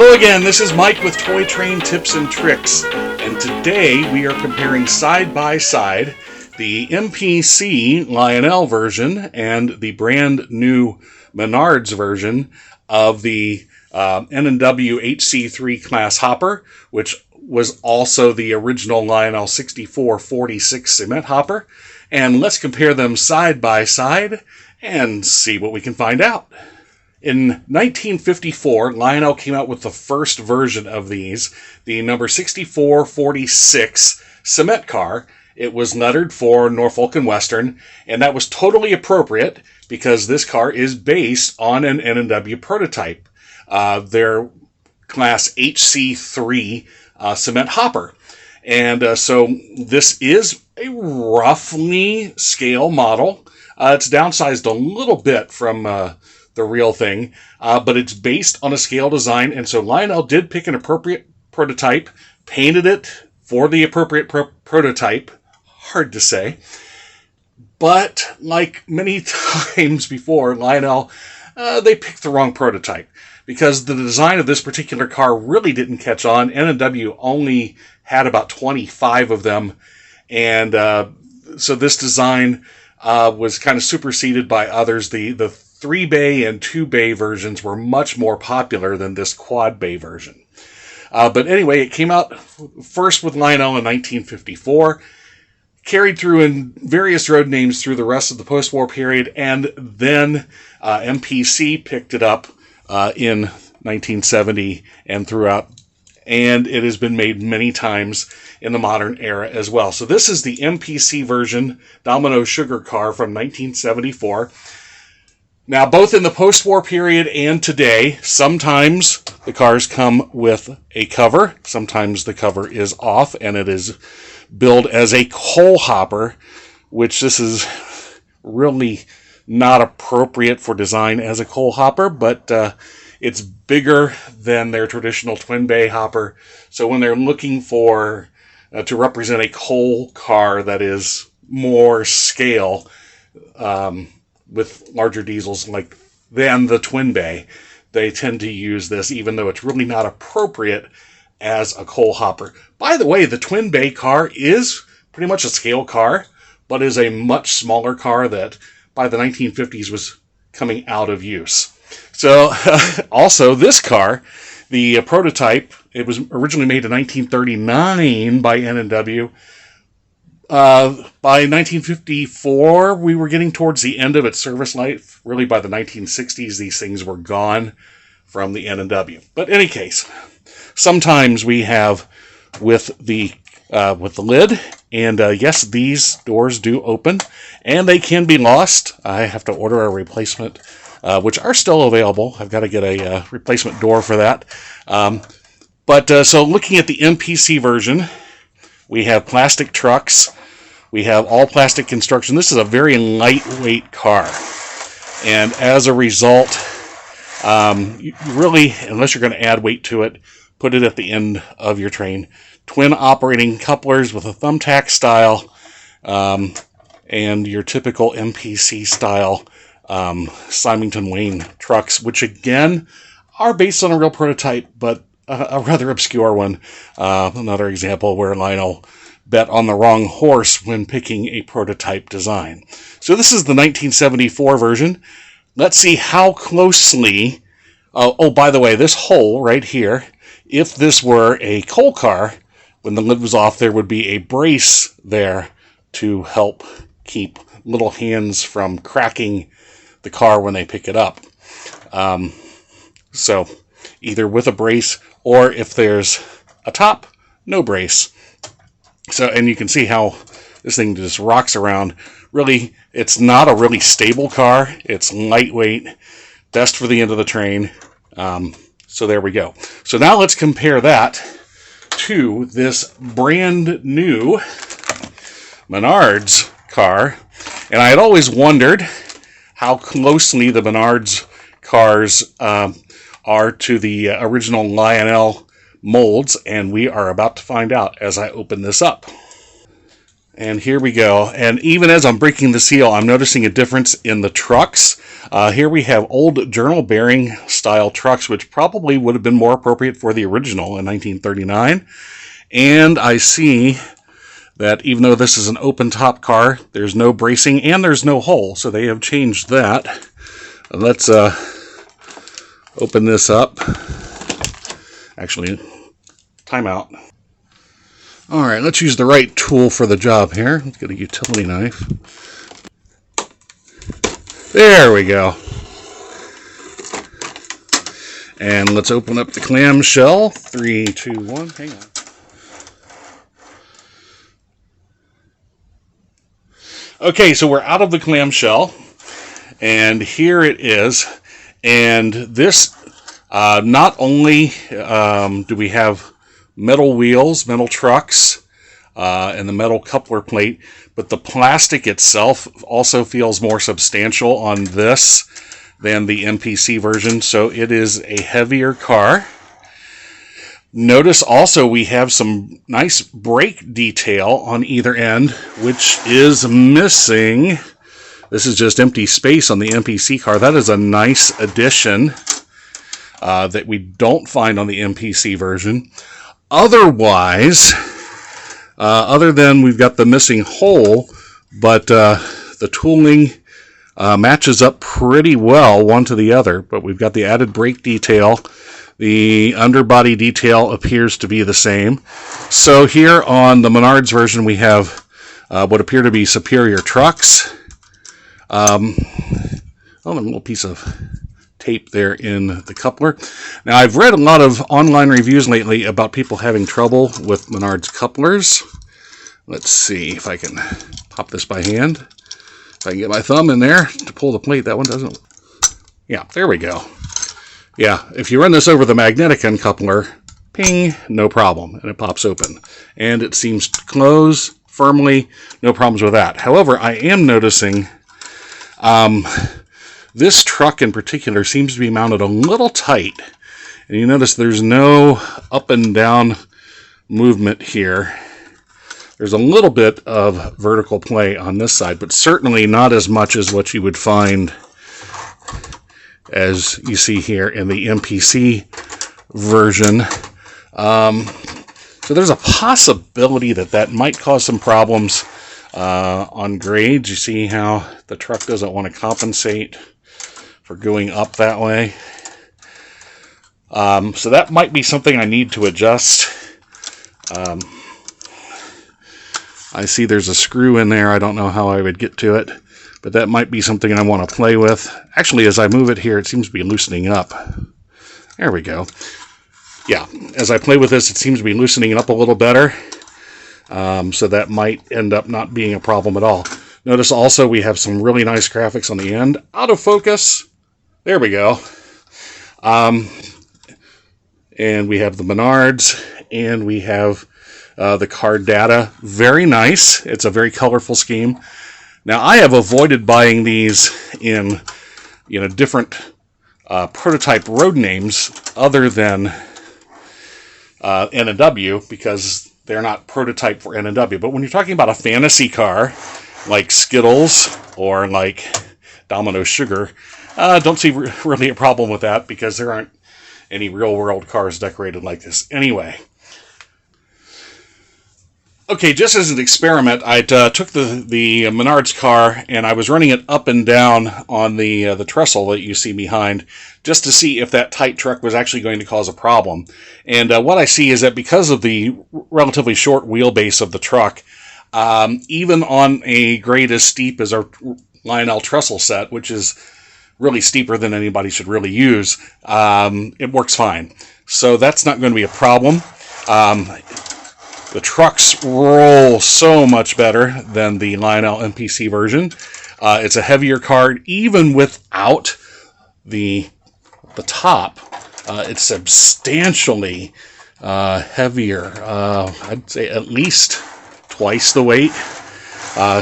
Hello again, this is Mike with Toy Train Tips and Tricks, and today we are comparing side by side the MPC Lionel version and the brand new Menards version of the N&W HC3 class hopper, which was also the original Lionel 6446 cement hopper. And let's compare them side by side and see what we can find out. In 1954, Lionel came out with the first version of these, the number 6446 cement car. It was nuttered for Norfolk and Western, and that was totally appropriate because this car is based on an N&W prototype, their class HC3 cement hopper. And so this is a roughly scale model. It's downsized a little bit from the real thing, but it's based on a scale design, and so Lionel did pick an appropriate prototype, painted it for the appropriate prototype. Hard to say. But like many times before, Lionel, they picked the wrong prototype because the design of this particular car really didn't catch on. N&W only had about 25 of them, and so this design was kind of superseded by others. The 3-bay and 2-bay versions were much more popular than this quad-bay version. But anyway, it came out first with Lionel in 1954, carried through in various road names through the rest of the post-war period, and then MPC picked it up in 1970 and throughout, and it has been made many times in the modern era as well. So this is the MPC version Domino Sugar car from 1974. Now, both in the post-war period and today, sometimes the cars come with a cover. Sometimes the cover is off, and it is billed as a coal hopper, which this is really not appropriate for design as a coal hopper, but it's bigger than their traditional twin-bay hopper. So when they're looking for to represent a coal car that is more scale, with larger diesels like than the twin bay, they tend to use this, even though it's really not appropriate as a coal hopper. By the way, the twin bay car is pretty much a scale car, but is a much smaller car that by the 1950s was coming out of use. So also this car, the prototype, it was originally made in 1939 by N&W. By 1954, we were getting towards the end of its service life. Really, by the 1960s, these things were gone from the N&W. But in any case, sometimes we have with the lid, and yes, these doors do open, and they can be lost. I have to order a replacement, which are still available. I've got to get a replacement door for that. So looking at the MPC version, we have plastic trucks. We have all plastic construction. This is a very lightweight car. And as a result, you really, unless you're going to add weight to it, put it at the end of your train. Twin operating couplers with a thumbtack style, and your typical MPC style Symington Wayne trucks, which again are based on a real prototype, but a rather obscure one. Another example where Lionel bet on the wrong horse when picking a prototype design. So this is the 1974 version. Let's see how closely... oh, by the way, this hole right here, if this were a coal car, when the lid was off, there would be a brace there to help keep little hands from cracking the car when they pick it up. So either with a brace, or if there's a top, no brace. So, and you can see how this thing just rocks around. Really, it's not a really stable car. It's lightweight, best for the end of the train. So there we go. So now let's compare that to this brand new Menards car. And I had always wondered how closely the Menards cars are to the original Lionel molds, and we are about to find out as I open this up. And here we go. And even as I'm breaking the seal, I'm noticing a difference in the trucks. Here we have old journal bearing style trucks, which probably would have been more appropriate for the original in 1939. And I see that even though this is an open top car, there's no bracing and there's no hole. So they have changed that. Let's open this up. Actually, time out. All right, let's use the right tool for the job here. Let's get a utility knife. There we go. And let's open up the clamshell. 3, 2, 1. Hang on. Okay, so we're out of the clamshell. And here it is. And this, not only do we have metal wheels, metal trucks, and the metal coupler plate, but the plastic itself also feels more substantial on this than the MPC version, so it is a heavier car. Notice also we have some nice brake detail on either end, which is missing. This is just empty space on the MPC car. That is a nice addition that we don't find on the MPC version. Otherwise, other than we've got the missing hole, but the tooling matches up pretty well one to the other. But we've got the added brake detail. The underbody detail appears to be the same. So here on the Menards version, we have what appear to be superior trucks. A little piece of tape there in the coupler. Now, I've read a lot of online reviews lately about people having trouble with Menards couplers. Let's see if I can pop this by hand. If I can get my thumb in there to pull the plate. That one doesn't. Yeah, there we go. Yeah, if you run this over the magnetic uncoupler, ping, no problem, and it pops open. And it seems to close firmly, no problems with that. However, I am noticing this truck in particular seems to be mounted a little tight. And you notice there's no up and down movement here. There's a little bit of vertical play on this side, but certainly not as much as what you would find as you see here in the MPC version. So there's a possibility that that might cause some problems on grades. You see how the truck doesn't want to compensate for going up that way. So that might be something I need to adjust. I see there's a screw in there. I don't know how I would get to it, but that might be something I want to play with. Actually, as I move it here, it seems to be loosening up. There we go. Yeah, as I play with this, it seems to be loosening it up a little better. So that might end up not being a problem at all. Notice also we have some really nice graphics on the end. Out of focus. There we go. And we have the Menards, and we have the card data. Very nice. It's a very colorful scheme. Now, I have avoided buying these in different prototype road names other than N&W, because they're not prototype for N&W. But when you're talking about a fantasy car like Skittles or like Domino Sugar, don't see really a problem with that, because there aren't any real-world cars decorated like this anyway. Okay, just as an experiment, I took the Menards car and I was running it up and down on the trestle that you see behind, just to see if that tight truck was actually going to cause a problem. And what I see is that because of the relatively short wheelbase of the truck, even on a grade as steep as our Lionel trestle set, which is really steeper than anybody should really use, it works fine. So that's not going to be a problem. The trucks roll so much better than the Lionel MPC version. It's a heavier car, even without the top. It's substantially heavier. I'd say at least twice the weight.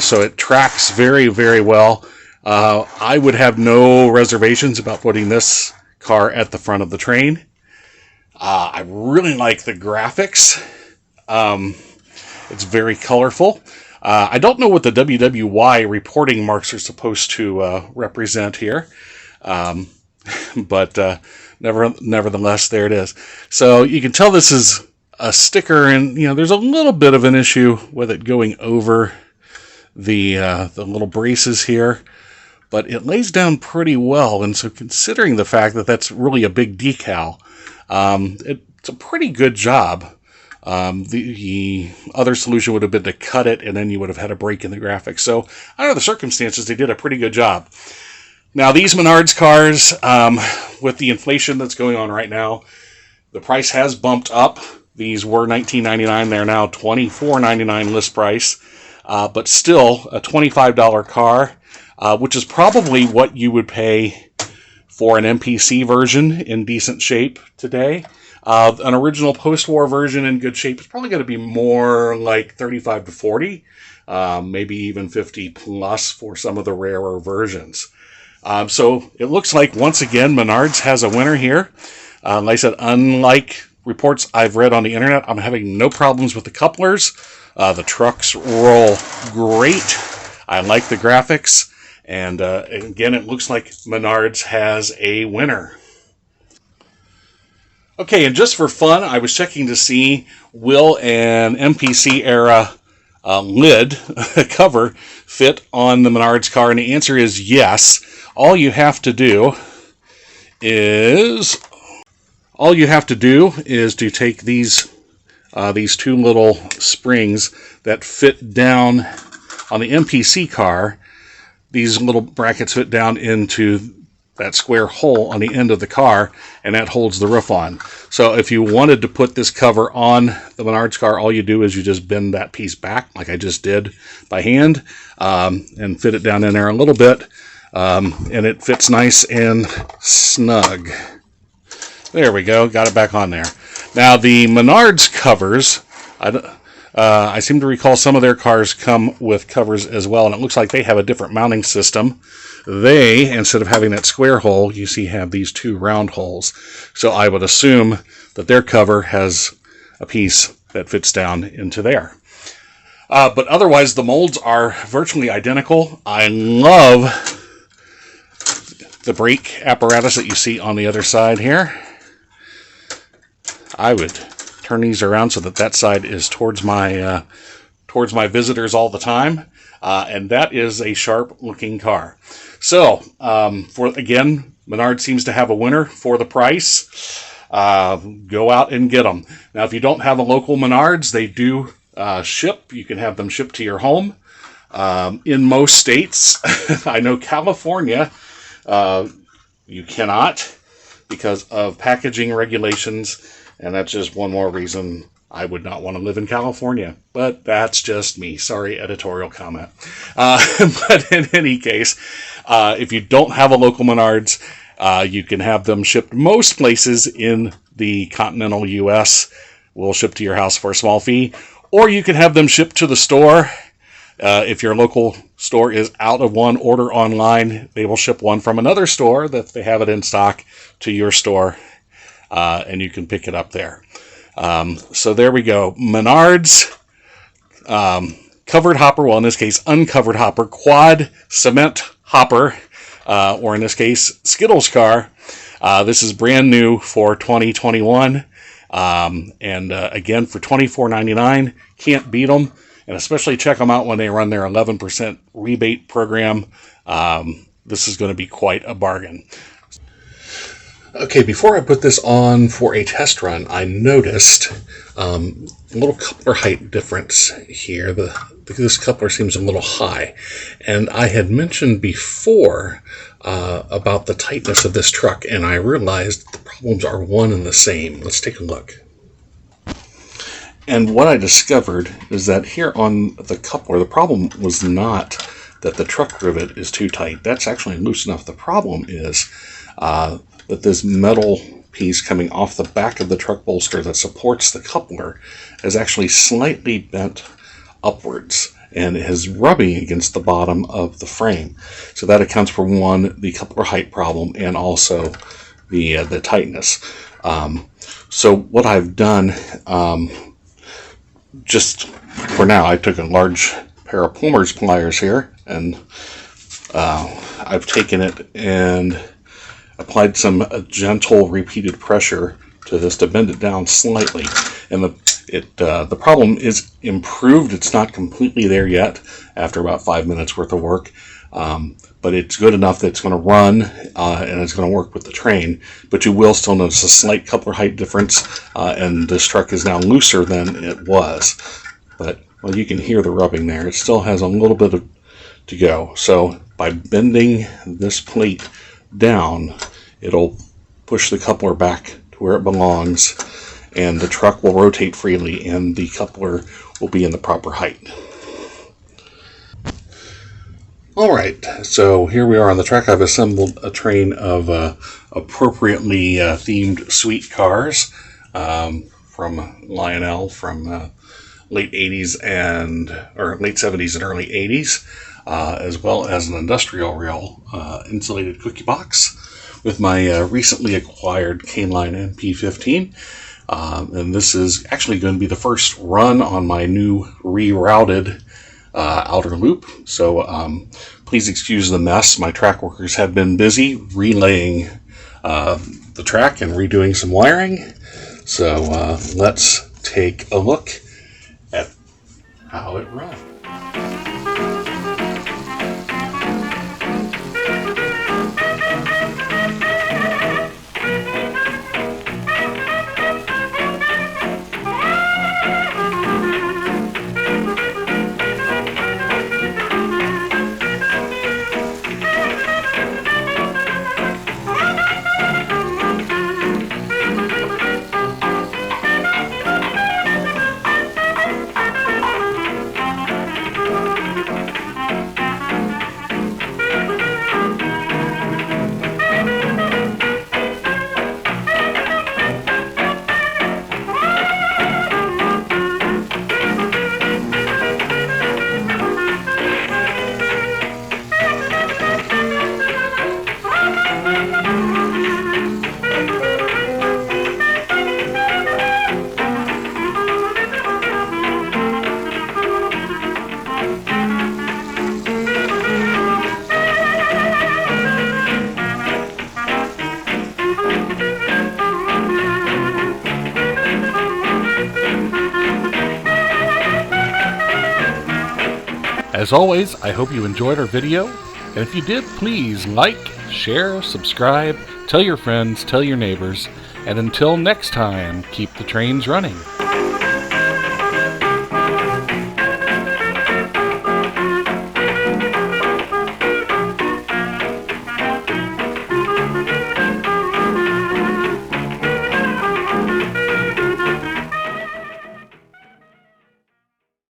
So it tracks very, very well. I would have no reservations about putting this car at the front of the train. I really like the graphics. It's very colorful. I don't know what the WWY reporting marks are supposed to represent here, but nevertheless, there it is. So you can tell this is a sticker, and there's a little bit of an issue with it going over the little braces here, but it lays down pretty well. And so, considering the fact that that's really a big decal, it's a pretty good job. The other solution would have been to cut it, and then you would have had a break in the graphics. So, under the circumstances, they did a pretty good job. Now, these Menards cars, with the inflation that's going on right now, the price has bumped up. These were $19.99. They're now $24.99 list price. But still a $25 car, which is probably what you would pay for an MPC version in decent shape today. An original post-war version in good shape is probably going to be more like $35 to $40, maybe even $50 plus for some of the rarer versions. So it looks like, once again, Menards has a winner here. Like I said, unlike reports I've read on the internet, I'm having no problems with the couplers. The trucks roll great. I like the graphics. And again, it looks like Menards has a winner. Okay, and just for fun, I was checking to see, will an MPC era lid cover fit on the Menards car? And the answer is yes. All you have to do is to take these two little springs that fit down on the MPC car. These little brackets fit down into that square hole on the end of the car, and that holds the roof on. So if you wanted to put this cover on the Menards car, all you do is you just bend that piece back, like I just did by hand, and fit it down in there a little bit, and it fits nice and snug. There we go, got it back on there. Now, the Menards covers, I seem to recall some of their cars come with covers as well, and it looks like they have a different mounting system. They, instead of having that square hole, you see have these two round holes. So I would assume that their cover has a piece that fits down into there. But otherwise, the molds are virtually identical. I love the brake apparatus that you see on the other side here. I would turn these around so that side is towards my visitors all the time, and that is a sharp-looking car. So, Menards seems to have a winner for the price. Go out and get them. Now, if you don't have a local Menards, they do ship. You can have them shipped to your home. In most states, I know California, you cannot because of packaging regulations. And that's just one more reason I would not want to live in California. But that's just me. Sorry, editorial comment. But in any case, if you don't have a local Menards, you can have them shipped most places in the continental U.S. will ship to your house for a small fee. Or you can have them shipped to the store. If your local store is out of one, order online. They will ship one from another store that they have it in stock to your store. And you can pick it up there. So there we go. Menards covered hopper, well, in this case, uncovered hopper, quad cement hopper, or in this case, Skittles car. This is brand new for 2021. And again, for $24.99, can't beat them. And especially check them out when they run their 11% rebate program. This is going to be quite a bargain. Okay, before I put this on for a test run, I noticed a little coupler height difference here. This coupler seems a little high. And I had mentioned before about the tightness of this truck, and I realized the problems are one and the same. Let's take a look. And what I discovered is that here on the coupler, the problem was not that the truck rivet is too tight. That's actually loose enough. The problem is that this metal piece coming off the back of the truck bolster that supports the coupler is actually slightly bent upwards and is rubbing against the bottom of the frame. So that accounts for one, the coupler height problem, and also the tightness. So what I've done, just for now, I took a large pair of plumber's pliers here, and I've taken it and applied some gentle repeated pressure to this to bend it down slightly. And the problem is improved. It's not completely there yet after about 5 minutes worth of work, but it's good enough that it's going to run and it's going to work with the train. But you will still notice a slight coupler height difference, and this truck is now looser than it was. But well, you can hear the rubbing there. It still has a little bit to go. So by bending this plate down, it'll push the coupler back to where it belongs, and the truck will rotate freely and the coupler will be in the proper height. Alright, so here we are on the track. I've assembled a train of appropriately themed sweet cars from Lionel from late 80s or late 70s and early 80s, as well as an industrial rail insulated cookie box with my recently acquired K-Line MP15. And this is actually going to be the first run on my new rerouted outer loop. So please excuse the mess. My track workers have been busy relaying the track and redoing some wiring. So let's take a look at how it runs. As always, I hope you enjoyed our video, and if you did, please like, share, subscribe, tell your friends, tell your neighbors, and until next time, keep the trains running.